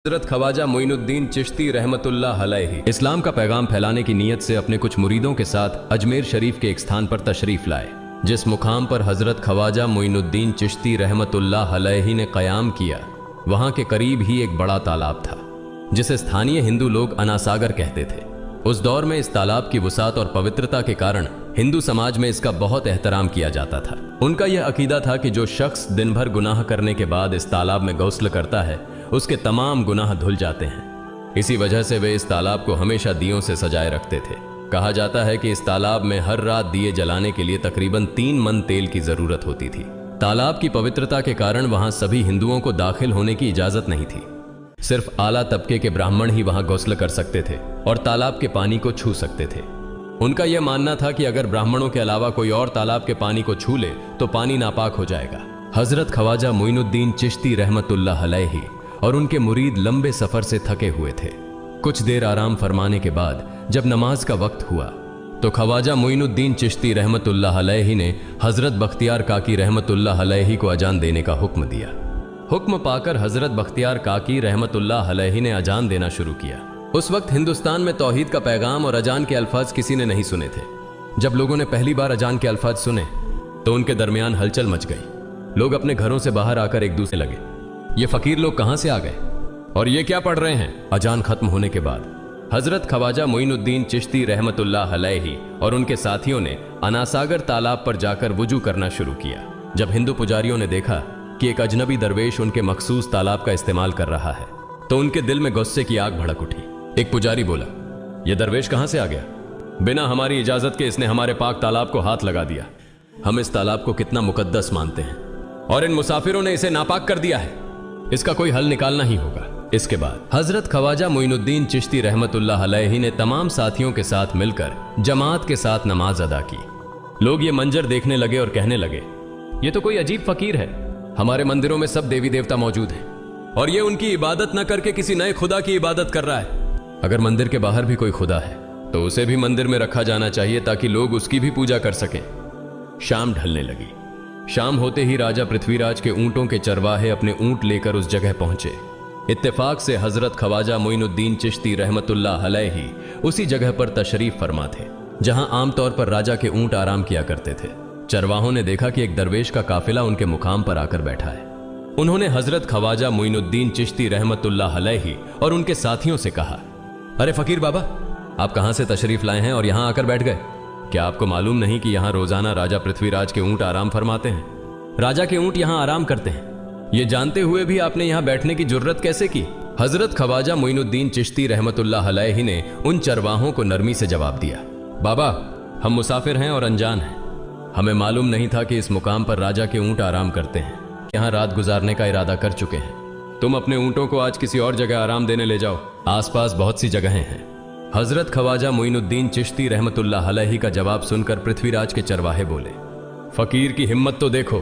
हजरत ख्वाजा मोइनुद्दीन चिश्ती रहमतुल्लाह अलैहि इस्लाम का पैगाम फैलाने की नीयत से अपने कुछ मुरीदों के साथ अजमेर शरीफ के एक स्थान पर तशरीफ लाए। जिस मुकाम पर हजरत ख्वाजा मोइनुद्दीन चिश्ती रहमतुल्लाह अलैहि ने क़याम किया, वहां के करीब ही एक बड़ा तालाब था जिसे स्थानीय हिंदू लोग अनासागर कहते थे। उस दौर में इस तालाब की वसात और पवित्रता के कारण हिंदू समाज में इसका बहुत एहतराम किया जाता था। उनका यह अकीदा था कि जो शख्स दिन भर गुनाह करने के बाद इस तालाब में गौस्ल करता है, उसके तमाम गुनाह धुल जाते हैं। इसी वजह से वे इस तालाब को हमेशा दियों से सजाए रखते थे। कहा जाता है कि इस तालाब में हर रात दिए जलाने के लिए तकरीबन 3 मन तेल की जरूरत होती थी। तालाब की पवित्रता के कारण वहां सभी हिंदुओं को दाखिल होने की इजाजत नहीं थी। सिर्फ आला तबके के ब्राह्मण ही वहां गौस्ल कर सकते थे और तालाब के पानी को छू सकते थे। उनका यह मानना था कि अगर ब्राह्मणों के अलावा कोई और तालाब के पानी को छू ले तो पानी नापाक हो जाएगा। हजरत ख्वाजा मोइनुद्दीन चिश्ती रहमतुल्लाह अलैहि और उनके मुरीद लंबे सफर से थके हुए थे। कुछ देर आराम फरमाने के बाद जब नमाज का वक्त हुआ तो ख्वाजा मोइनुद्दीन चिश्ती रहमतुल्लाह अलैहि ने हजरत बख्तियार काकी रहमतुल्लाह अलैहि को अजान देने का हुक्म दिया। हुक्म पाकर हजरत बख्तियार काकी रहमतुल्लाह अलैहि ने अजान देना शुरू किया। उस वक्त हिंदुस्तान में तौहीद का पैगाम और अजान के अल्फाज किसी ने नहीं सुने थे। जब लोगों ने पहली बार अजान के अल्फाज सुने तो उनके दरमियान हलचल मच गई। लोग अपने घरों से बाहर आकर एक दूसरे लगे, ये फकीर लोग कहां से आ गए और ये क्या पढ़ रहे हैं। अजान खत्म होने के बाद हजरत ख्वाजा मोइनुद्दीन चिश्ती रहमतुल्लाह अलैहि और उनके साथियों ने अनासागर तालाब पर जाकर वुजू करना शुरू किया। जब हिंदू पुजारियों ने देखा कि एक अजनबी दरवेश उनके मखसूस तालाब का इस्तेमाल कर रहा है तो उनके दिल में गुस्से की आग भड़क उठी। एक पुजारी बोला, यह दरवेश कहां से आ गया? बिना हमारी इजाजत के इसने हमारे पाक तालाब को हाथ लगा दिया। हम इस तालाब को कितना मुकद्दस मानते हैं और इन मुसाफिरों ने इसे नापाक कर दिया है। इसका कोई हल निकालना ही होगा। इसके बाद हजरत ख्वाजा मोइनुद्दीन चिश्ती रहमतुल्लाह अलैहि ने तमाम साथियों के साथ मिलकर जमात के साथ नमाज अदा की। लोग ये मंजर देखने लगे और कहने लगे, ये तो कोई अजीब फकीर है। हमारे मंदिरों में सब देवी देवता मौजूद हैं और ये उनकी इबादत न करके किसी नए खुदा की इबादत कर रहा है। अगर मंदिर के बाहर भी कोई खुदा है तो उसे भी मंदिर में रखा जाना चाहिए ताकि लोग उसकी भी पूजा कर सकें। शाम ढलने लगी। शाम होते ही राजा पृथ्वीराज के ऊंटों के चरवाहे अपने ऊंट लेकर उस जगह पहुंचे। इत्तेफाक से हजरत ख्वाजा मोइनुद्दीन चिश्ती रहमतुल्लाह अलैहि उसी जगह पर तशरीफ फरमा थे जहां आमतौर पर राजा के ऊंट आराम किया करते थे। चरवाहों ने देखा कि एक दरवेश का काफिला उनके मुकाम पर आकर बैठा है। उन्होंने हजरत ख्वाजा मोइनुद्दीन चिश्ती रहमतुल्लाह अलैहि और उनके साथियों से कहा, अरे फकीर बाबा, आप कहां से तशरीफ लाए हैं और यहां आकर बैठ गए? क्या आपको मालूम नहीं कि यहां रोजाना राजा पृथ्वीराज के ऊंट आराम फरमाते हैं? राजा के ऊंट यहां आराम करते हैं, ये जानते हुए भी आपने यहां बैठने की जुर्रत कैसे की? हजरत ख्वाजा मोइनुद्दीन चिश्ती रहमतुल्लाह अलैहि ने उन चरवाहों को नरमी से जवाब दिया, बाबा, हम मुसाफिर हैं और अनजान हैं। हमें मालूम नहीं था कि इस मुकाम पर राजा के ऊंट आराम करते हैं। यहां रात गुजारने का इरादा कर चुके हैं। तुम अपने ऊंटों को आज किसी और जगह आराम देने ले जाओ। आसपास बहुत सी जगहें हैं। हजरत ख्वाजा मोइनुद्दीन चिश्ती रहमतुल्लाह अलैहि का जवाब सुनकर पृथ्वीराज के चरवाहे बोले, फकीर की हिम्मत तो देखो,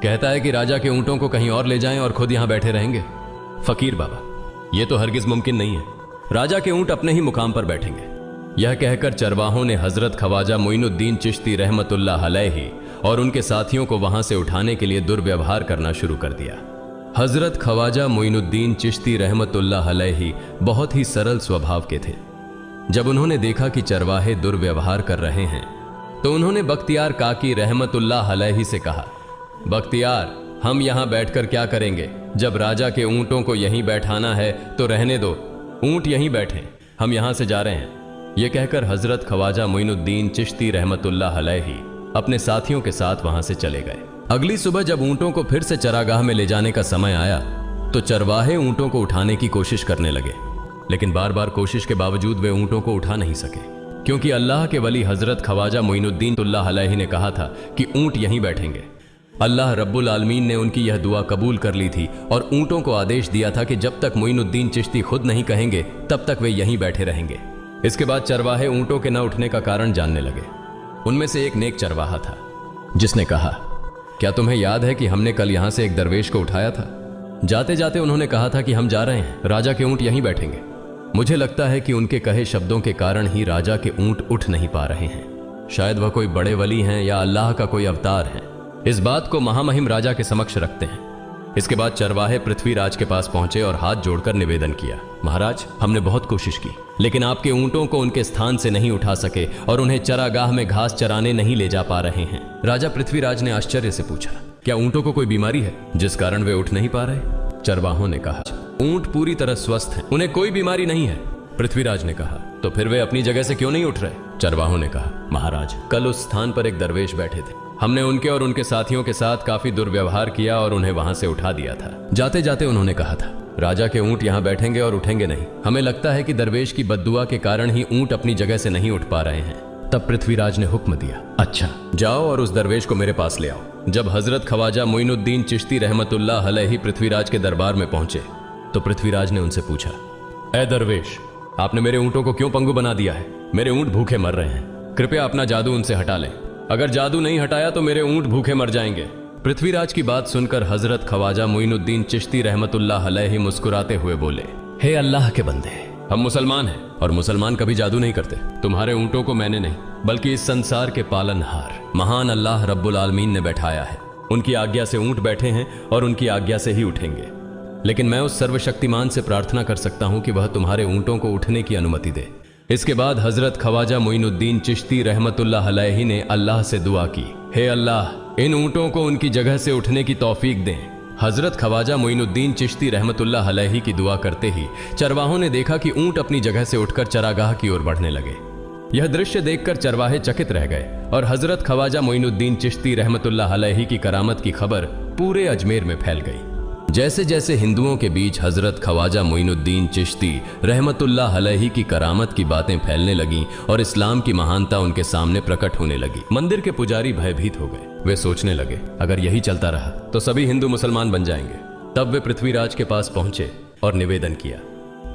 कहता है कि राजा के ऊंटों को कहीं और ले जाएं और खुद यहां बैठे रहेंगे। फकीर बाबा, यह तो हरगिज मुमकिन नहीं है। राजा के ऊंट अपने ही मुकाम पर बैठेंगे। यह कहकर चरवाहों ने हजरत ख्वाजा मोइनुद्दीन चिश्ती रहमतुल्लाह अलैहि और उनके साथियों को वहां से उठाने के लिए दुर्व्यवहार करना शुरू कर दिया। हजरत ख्वाजा मोइनुद्दीन चिश्ती रहमतुल्लाह अलैहि बहुत ही सरल स्वभाव के थे। जब उन्होंने देखा कि चरवाहे दुर्व्यवहार कर रहे हैं तो उन्होंने बख्तियार काकी रहमतुल्लाह अलैहि से कहा, बख्तियार, हम यहां बैठकर क्या करेंगे? जब राजा के ऊंटों को यहीं बैठाना है तो रहने दो, ऊंट यहीं बैठे, हम यहां से जा रहे हैं। यह कहकर हजरत ख्वाजा मोइनुद्दीन चिश्ती रहमतुल्लाह अलैहि अपने साथियों के साथ वहां से चले गए। अगली सुबह जब ऊंटों को फिर से चरागाह में ले जाने का समय आया तो चरवाहे ऊंटों को उठाने की कोशिश करने लगे, लेकिन बार बार कोशिश के बावजूद वे ऊंटों को उठा नहीं सके, क्योंकि अल्लाह के वली हजरत ख्वाजा मोइनुद्दीन तुल्लाह अलैहि ने कहा था कि ऊंट यहीं बैठेंगे। अल्लाह रब्बुल आलमीन ने उनकी यह दुआ कबूल कर ली थी और ऊंटों को आदेश दिया था कि जब तक मोइनुद्दीन चिश्ती खुद नहीं कहेंगे तब तक वे यहीं बैठे रहेंगे। इसके बाद चरवाहे ऊंटों के न उठने का कारण जानने लगे। उनमें से एक नेक चरवाहा था जिसने कहा, क्या तुम्हें याद है कि हमने कल यहां से एक दरवेश को उठाया था? जाते जाते उन्होंने कहा था कि हम जा रहे हैं, राजा के ऊंट यहीं बैठेंगे। मुझे लगता है कि उनके कहे शब्दों के कारण ही राजा के ऊंट उठ नहीं पा रहे हैं। शायद वह कोई बड़े वली हैं या अल्लाह का कोई अवतार है। इस बात को महामहिम राजा के समक्ष रखते हैं। इसके बाद चरवाहे पृथ्वीराज के पास पहुंचे और हाथ जोड़कर निवेदन किया, महाराज, हमने बहुत कोशिश की, लेकिन आपके ऊंटों को उनके स्थान से नहीं उठा सके और उन्हें चरागाह में घास चराने नहीं ले जा पा रहे हैं। राजा पृथ्वीराज ने आश्चर्य से पूछा, क्या ऊंटों को कोई बीमारी है जिस कारण वे उठ नहीं पा रहे? चरवाहों ने कहा, ऊंट पूरी तरह स्वस्थ हैं, उन्हें कोई बीमारी नहीं है। पृथ्वीराज ने कहा, तो फिर वे अपनी जगह से क्यों नहीं उठ रहे? चरवाहों ने कहा, महाराज, कल उस स्थान पर एक दरवेश बैठे थे, हमने उनके और उनके साथियों के साथ काफी दुर्व्यवहार किया और उन्हें वहां से उठा दिया था। जाते जाते उन्होंने कहा था, राजा के ऊंट यहाँ बैठेंगे और उठेंगे नहीं। हमें लगता है कि दरवेश की बद्दुआ के कारण ही ऊंट अपनी जगह से नहीं उठ पा रहे हैं। तब पृथ्वीराज ने हुक्म दिया, अच्छा, जाओ और उस दरवेश को मेरे पास ले आओ। जब हजरत ख्वाजा मोइनुद्दीन चिश्ती रहमतुल्लाह अलैहि पृथ्वीराज के दरबार में पहुंचे तो पृथ्वीराज ने उनसे पूछा, ए दरवेश, आपने मेरे ऊंटों को क्यों पंगु बना दिया है? मेरे ऊंट भूखे मर रहे हैं, कृपया अपना जादू उनसे हटा लें। अगर जादू नहीं हटाया तो मेरे ऊंट भूखे मर जाएंगे। पृथ्वीराज की बात सुनकर हजरत ख्वाजा मोइनुद्दीन चिश्ती रहमतुल्लाह अलैहि मुस्कुराते हुए बोले, हे अल्लाह के बंदे, हम मुसलमान हैं और मुसलमान कभी जादू नहीं करते। तुम्हारे ऊंटों को मैंने नहीं बल्कि इस संसार के पालनहार महान अल्लाह रब्बुल आलमीन ने बैठाया है। उनकी आज्ञा से ऊंट बैठे हैं और उनकी आज्ञा से ही उठेंगे। लेकिन मैं उस सर्वशक्तिमान से प्रार्थना कर सकता हूं कि वह तुम्हारे ऊंटों को उठने की अनुमति दे। इसके बाद हजरत ख्वाजा मोइनुद्दीन चिश्ती रहमतुल्लाह अलैहि ने अल्लाह से दुआ की, हे अल्लाह, इन ऊंटों को उनकी जगह से उठने की तौफीक दें। हजरत ख्वाजा मोइनुद्दीन चिश्ती रहमतुल्लाह अलैहि की दुआ करते ही चरवाहों ने देखा कि ऊंट अपनी जगह से उठकर चरागाह की ओर बढ़ने लगे। यह दृश्य देखकर चरवाहे चकित रह गए और हजरत ख्वाजा मोइनुद्दीन चिश्ती रहमतुल्लाह अलैहि की करामत की खबर पूरे अजमेर में फैल गई। जैसे जैसे हिंदुओं के बीच हजरत ख्वाजा मोइनुद्दीन चिश्ती रहमतुल्लाह अलैहि की करामत की बातें फैलने लगीं और इस्लाम की महानता उनके सामने प्रकट होने लगी, मंदिर के पुजारी भयभीत हो गए। वे सोचने लगे, अगर यही चलता रहा तो सभी हिंदू मुसलमान बन जाएंगे। तब वे पृथ्वीराज के पास पहुंचे और निवेदन किया,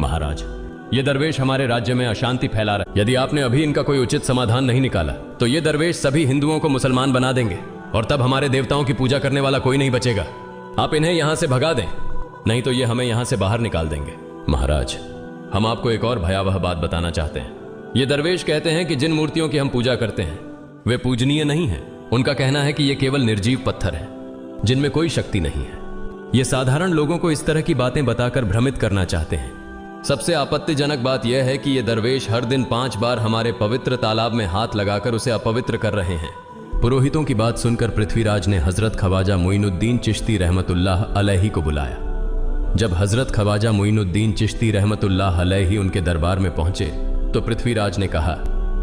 महाराज, ये दरवेश हमारे राज्य में अशांति फैला रहा है। यदि आपने अभी इनका कोई उचित समाधान नहीं निकाला तो ये दरवेश सभी हिंदुओं को मुसलमान बना देंगे और तब हमारे देवताओं की पूजा करने वाला कोई नहीं बचेगा। आप इन्हें यहां से भगा दें, नहीं तो ये हमें यहां से बाहर निकाल देंगे। महाराज, हम आपको एक और भयावह बात बताना चाहते हैं। ये दरवेश कहते हैं कि जिन मूर्तियों की हम पूजा करते हैं वे पूजनीय नहीं है। उनका कहना है कि ये केवल निर्जीव पत्थर है जिनमें कोई शक्ति नहीं है। ये साधारण लोगों को इस तरह की बातें बताकर भ्रमित करना चाहते हैं। सबसे आपत्तिजनक बात यह है कि ये दरवेश हर दिन 5 बार हमारे पवित्र तालाब में हाथ लगाकर उसे अपवित्र कर रहे हैं। पुरोहितों की बात सुनकर पृथ्वीराज ने हजरत ख्वाजा मोइनुद्दीन चिश्ती रहमतुल्लाह अलैहि को बुलाया। जब हजरत ख्वाजा मोइनुद्दीन चिश्ती रहमतुल्लाह अलैहि उनके दरबार में पहुंचे तो पृथ्वीराज ने कहा,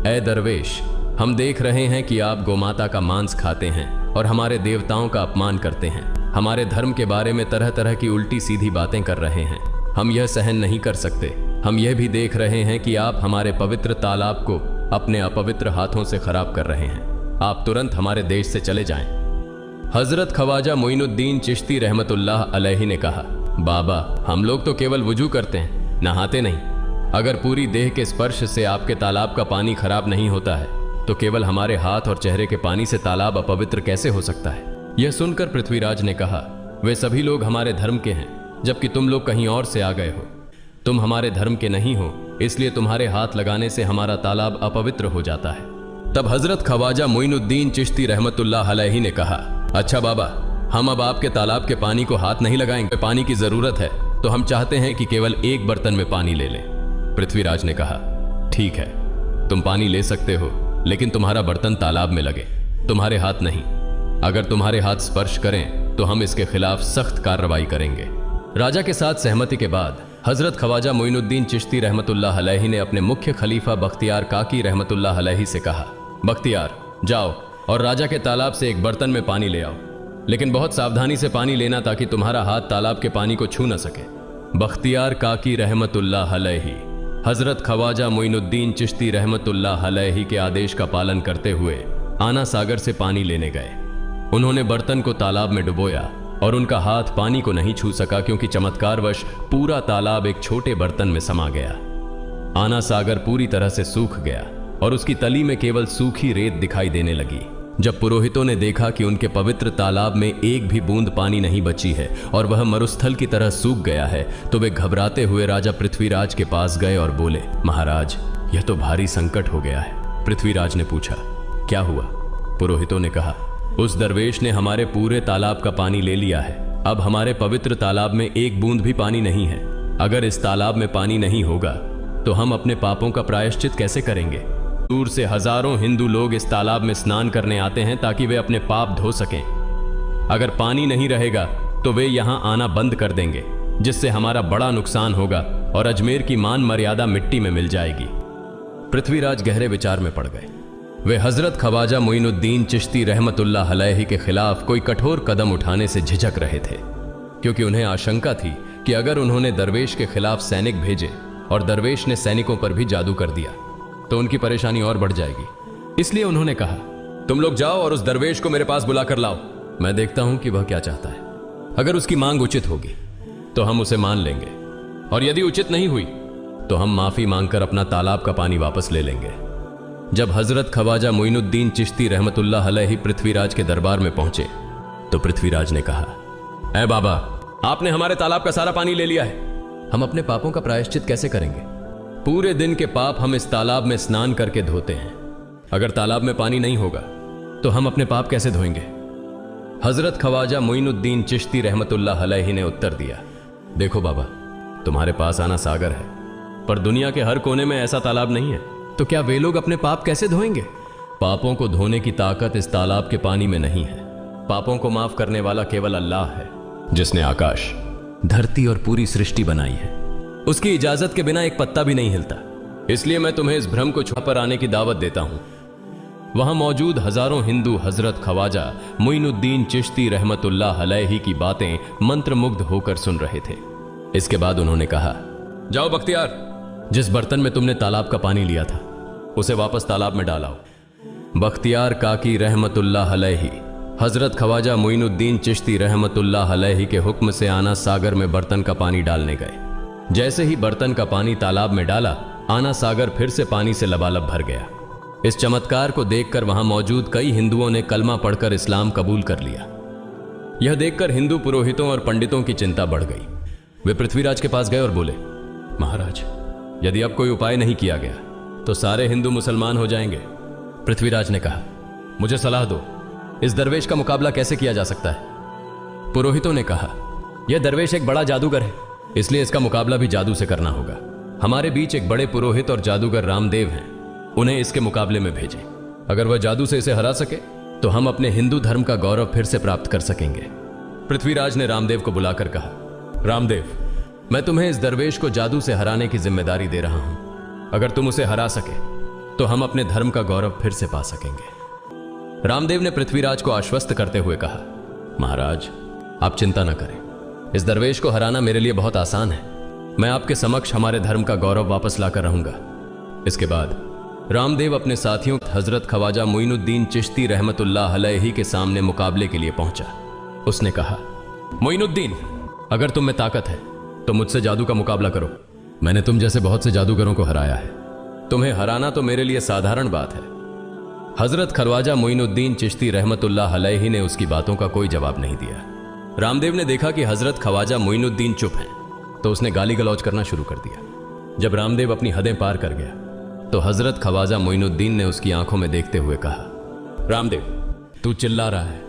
ए दरवेश, हम देख रहे हैं कि आप गोमाता का मांस खाते हैं और हमारे देवताओं का अपमान करते हैं। हमारे धर्म के बारे में तरह तरह की उल्टी सीधी बातें कर रहे हैं। हम यह सहन नहीं कर सकते। हम यह भी देख रहे हैं कि आप हमारे पवित्र तालाब को अपने अपवित्र हाथों से खराब कर रहे हैं। आप तुरंत हमारे देश से चले जाएं। हजरत ख्वाजा मोइनुद्दीन चिश्ती रहमतुल्लाह अलैहि ने कहा, बाबा, हम लोग तो केवल वुजू करते हैं, नहाते नहीं। अगर पूरी देह के स्पर्श से आपके तालाब का पानी खराब नहीं होता है तो केवल हमारे हाथ और चेहरे के पानी से तालाब अपवित्र कैसे हो सकता है? यह सुनकर पृथ्वीराज ने कहा, वे सभी लोग हमारे धर्म के हैं जबकि तुम लोग कहीं और से आ गए हो। तुम हमारे धर्म के नहीं हो, इसलिए तुम्हारे हाथ लगाने से हमारा तालाब अपवित्र हो जाता है। तब हजरत ख्वाजा मोइनुद्दीन चिश्ती रहमतुल्लाह अलैहि ने कहा, अच्छा बाबा, हम अब आपके तालाब के पानी को हाथ नहीं लगाएंगे। पानी की जरूरत है तो हम चाहते हैं कि केवल एक बर्तन में पानी ले लें। पृथ्वीराज ने कहा, ठीक है, तुम पानी ले सकते हो, लेकिन तुम्हारा बर्तन तालाब में लगे, तुम्हारे हाथ नहीं। अगर तुम्हारे हाथ स्पर्श करें तो हम इसके खिलाफ सख्त कार्रवाई करेंगे। राजा के साथ सहमति के बाद हजरत ख्वाजा मोइनुद्दीन चिश्ती रहमतुल्लाह अलैहि ने अपने मुख्य खलीफा बख्तियार काकी रहमतुल्लाह अलैहि से कहा, बख्तियार, जाओ और राजा के तालाब से एक बर्तन में पानी ले आओ, लेकिन बहुत सावधानी से पानी लेना ताकि तुम्हारा हाथ तालाब के पानी को छू न सके। बख्तियार काकी रहमतुल्लाह अलैहि हजरत ख्वाजा मोइनुद्दीन चिश्ती रहमतुल्लाह अलैहि के आदेश का पालन करते हुए आना सागर से पानी लेने गए। उन्होंने बर्तन को तालाब में डुबोया और उनका हाथ पानी को नहीं छू सका क्योंकि चमत्कारवश पूरा तालाब एक छोटे बर्तन में समा गया। आना सागर पूरी तरह से सूख गया और उसकी तली में केवल सूखी रेत दिखाई देने लगी। जब पुरोहितों ने देखा कि उनके पवित्र तालाब में एक भी बूंद पानी नहीं बची है और वह मरुस्थल की तरह सूख गया है तो वे घबराते हुए राजा पृथ्वीराज के पास गए और बोले, महाराज, यह तो भारी संकट हो गया है। पृथ्वीराज ने पूछा, क्या हुआ? पुरोहितों ने कहा, उस दरवेश ने हमारे पूरे तालाब का पानी ले लिया है। अब हमारे पवित्र तालाब में एक बूंद भी पानी नहीं है। अगर इस तालाब में पानी नहीं होगा तो हम अपने पापों का प्रायश्चित कैसे करेंगे? दूर से हजारों हिंदू लोग इस तालाब में स्नान करने आते हैं ताकि वे अपने पाप धो सकें। अगर पानी नहीं रहेगा तो वे यहां आना बंद कर देंगे, जिससे हमारा बड़ा नुकसान होगा और अजमेर की मान मर्यादा मिट्टी में मिल जाएगी। पृथ्वीराज गहरे विचार में पड़ गए। वे हजरत ख्वाजा मोइनुद्दीन चिश्ती रहमतुल्लाह अलैहि के खिलाफ कोई कठोर कदम उठाने से झिझक रहे थे, क्योंकि उन्हें आशंका थी कि अगर उन्होंने दरवेश के खिलाफ सैनिक भेजे और दरवेश ने सैनिकों पर भी जादू कर दिया तो उनकी परेशानी और बढ़ जाएगी। इसलिए उन्होंने कहा, तुम लोग जाओ और उस दरवेश को मेरे पास बुला कर लाओ। मैं देखता हूं कि वह क्या चाहता है। अगर उसकी मांग उचित होगी तो हम उसे मान लेंगे, और यदि उचित नहीं हुई तो हम माफी मांगकर अपना तालाब का पानी वापस ले लेंगे। जब हजरत ख्वाजा मोइनुद्दीन चिश्ती रहमतुल्लाह अलैहि पृथ्वीराज के दरबार में पहुंचे तो पृथ्वीराज ने कहा, ऐ बाबा, आपने हमारे तालाब का सारा पानी ले लिया है। हम अपने पापों का प्रायश्चित कैसे करेंगे? पूरे दिन के पाप हम इस तालाब में स्नान करके धोते हैं। अगर तालाब में पानी नहीं होगा तो हम अपने पाप कैसे धोएंगे? हजरत ख्वाजा मोइनुद्दीन चिश्ती रहमतुल्लाह अलैहि ने उत्तर दिया, देखो बाबा, तुम्हारे पास आना सागर है, पर दुनिया के हर कोने में ऐसा तालाब नहीं है, तो क्या वे लोग अपने पाप कैसे धोएंगे? पापों को धोने की ताकत इस तालाब के पानी में नहीं है। पापों को माफ करने वाला केवल अल्लाह है, जिसने आकाश, धरती और पूरी सृष्टि बनाई है। उसकी इजाजत के बिना एक पत्ता भी नहीं हिलता। इसलिए मैं तुम्हें इस भ्रम को छुपा पर आने की दावत देता हूं। वहां मौजूद हजारों हिंदू हजरत ख्वाजा मोइनुद्दीन चिश्ती रहमतुल्लाह अलैहि की बातें मंत्रमुग्ध होकर सुन रहे थे। इसके बाद उन्होंने कहा, जाओ बख्तियार, जिस बर्तन में तुमने तालाब का पानी लिया था उसे वापस तालाब में डालाओ। बख्तियार काकी रहमतुल्लाह अलैहि हजरत ख्वाजा मोइनुद्दीन चिश्ती रहमतुल्लाह अलैहि के हुक्म से आना सागर में बर्तन का पानी डालने गए। जैसे ही बर्तन का पानी तालाब में डाला, आना सागर फिर से पानी से लबालब भर गया। इस चमत्कार को देखकर वहां मौजूद कई हिंदुओं ने कलमा पढ़कर इस्लाम कबूल कर लिया। यह देखकर हिंदू पुरोहितों और पंडितों की चिंता बढ़ गई। वे पृथ्वीराज के पास गए और बोले, महाराज, यदि अब कोई उपाय नहीं किया गया तो सारे हिंदू मुसलमान हो जाएंगे। पृथ्वीराज ने कहा, मुझे सलाह दो, इस दरवेश का मुकाबला कैसे किया जा सकता है? पुरोहितों ने कहा, यह दरवेश एक बड़ा जादूगर है, इसलिए इसका मुकाबला भी जादू से करना होगा। हमारे बीच एक बड़े पुरोहित और जादूगर रामदेव हैं, उन्हें इसके मुकाबले में भेजें। अगर वह जादू से इसे हरा सके तो हम अपने हिंदू धर्म का गौरव फिर से प्राप्त कर सकेंगे। पृथ्वीराज ने रामदेव को बुलाकर कहा, रामदेव, मैं तुम्हें इस दरवेश को जादू से हराने की जिम्मेदारी दे रहा हूं। अगर तुम उसे हरा सके तो हम अपने धर्म का गौरव फिर से पा सकेंगे। रामदेव ने पृथ्वीराज को आश्वस्त करते हुए कहा, महाराज, आप चिंता न करें, इस दरवेश को हराना मेरे लिए बहुत आसान है। मैं आपके समक्ष हमारे धर्म का गौरव वापस लाकर रहूंगा। इसके बाद रामदेव अपने साथियों हजरत ख्वाजा मोइनुद्दीन चिश्ती रहमतुल्लाह अलैहि के सामने मुकाबले के लिए पहुंचा। उसने कहा, मोइनुद्दीन, अगर तुम में ताकत है तो मुझसे जादू का मुकाबला करो। मैंने तुम जैसे बहुत से जादूगरों को हराया है, तुम्हें हराना तो मेरे लिए साधारण बात है। हजरत ख्वाजा मोइनुद्दीन चिश्ती रहमतुल्लाह अलैहि ने उसकी बातों का कोई जवाब नहीं दिया। रामदेव ने देखा कि हजरत ख्वाजा मोइनुद्दीन चुप हैं, तो उसने गाली गलौज करना शुरू कर दिया। जब रामदेव अपनी हदें पार कर गया तो हजरत ख्वाजा मोइनुद्दीन ने उसकी आंखों में देखते हुए कहा, रामदेव, तू चिल्ला रहा है,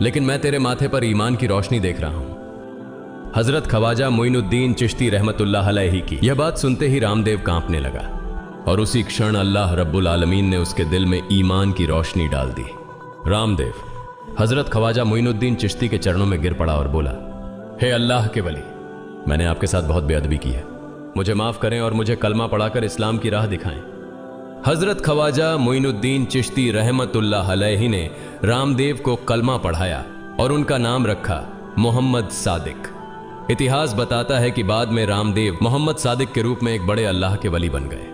लेकिन मैं तेरे माथे पर ईमान की रोशनी देख रहा हूं। हजरत ख्वाजा मोइनुद्दीन चिश्ती रहमतुल्लाह अलैहि की यह बात सुनते ही रामदेव कांपने लगा, और उसी क्षण अल्लाह रब्बुल आलमीन ने उसके दिल में ईमान की रोशनी डाल दी। रामदेव हजरत ख्वाजा मोइनुद्दीन चिश्ती के चरणों में गिर पड़ा और बोला, हे अल्लाह के वली, मैंने आपके साथ बहुत बेअदबी की है, मुझे माफ करें और मुझे कलमा पढ़ाकर इस्लाम की राह दिखाएं। हजरत ख्वाजा मोइनुद्दीन चिश्ती रहमतुल्लाह अलैहि ने रामदेव को कलमा पढ़ाया और उनका नाम रखा मोहम्मद सादिक। इतिहास बताता है कि बाद में रामदेव मोहम्मद सादिक के रूप में एक बड़े अल्लाह के वली बन गए।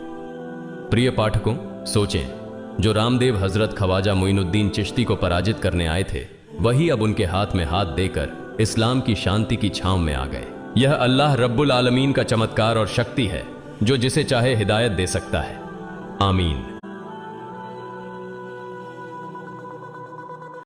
प्रिय पाठकों, सोचें, जो रामदेव हजरत ख्वाजा मोइनुद्दीन चिश्ती को पराजित करने आए थे, वही अब उनके हाथ में हाथ देकर इस्लाम की शांति की छांव में आ गए। यह अल्लाह रब्बुल आलमीन का चमत्कार और शक्ति है, जो जिसे चाहे हिदायत दे सकता है। आमीन।